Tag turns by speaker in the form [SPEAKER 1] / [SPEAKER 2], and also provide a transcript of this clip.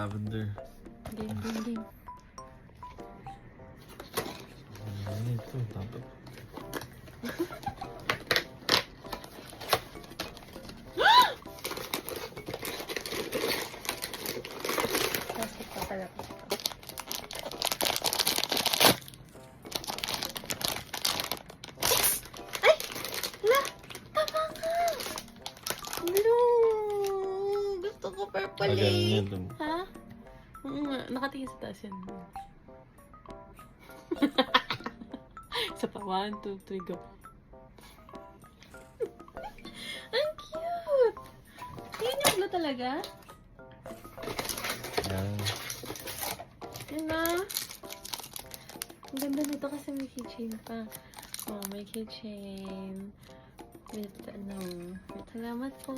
[SPEAKER 1] lavender.
[SPEAKER 2] Game, game, game.
[SPEAKER 1] Ano ito? Dapat.
[SPEAKER 2] Plastic pa pala ito. Ay! Wala! Tama ka! Blue! Gusto ko purple
[SPEAKER 1] Magaling
[SPEAKER 2] eh.
[SPEAKER 1] yan dun.
[SPEAKER 2] Ha? Oo nga. Nakatingin sa taas yan. Isa pa. 1, 2, 3, go. Ang cute! Yan yung blue talaga?
[SPEAKER 1] Yan.
[SPEAKER 2] Yan na. Ang ganda nito kasi may keychain pa. Oh, may keychain. With, ano, with salamat po.